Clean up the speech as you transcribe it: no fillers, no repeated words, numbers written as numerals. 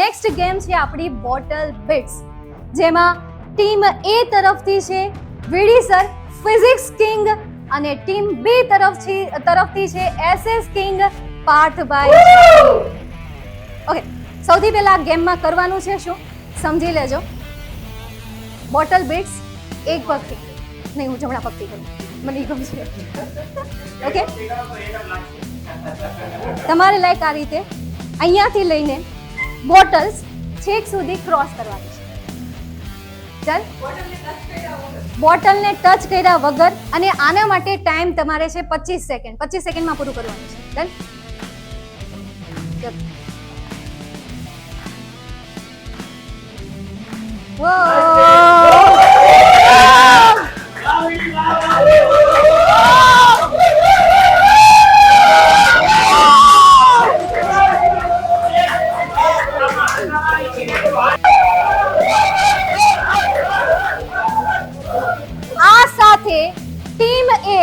Next game છે આપણી bottle bits, જેમાં ટીમ એ તરફથી છે વીડી સર ફિઝિક્સ કિંગ અને ટીમ બી તરફથી છે એસએસ કિંગ પાર્થભાઈ. ઓકે, સૌથી પહેલા આ ગેમમાં કરવાનું છે શું સમજી લેજો. બોટલ બિટ્સ એક પગથી નહીં, હું જમણા પગથી કરું, મને ઈ ગમશે. ઓકે, તમારે લાઈક આ રીતે અહીંયાથી લઈને બોટલ્સ છેક સુધી ક્રોસ કરવાની છે. ચાલ, બોટલને ટચ કર્યા વગર, અને આના માટે ટાઈમ તમારે છે 25 સેકન્ડ. 25 સેકન્ડમાં પૂરું કરવાનું છે. ડન? આ સાથે ટીમ એ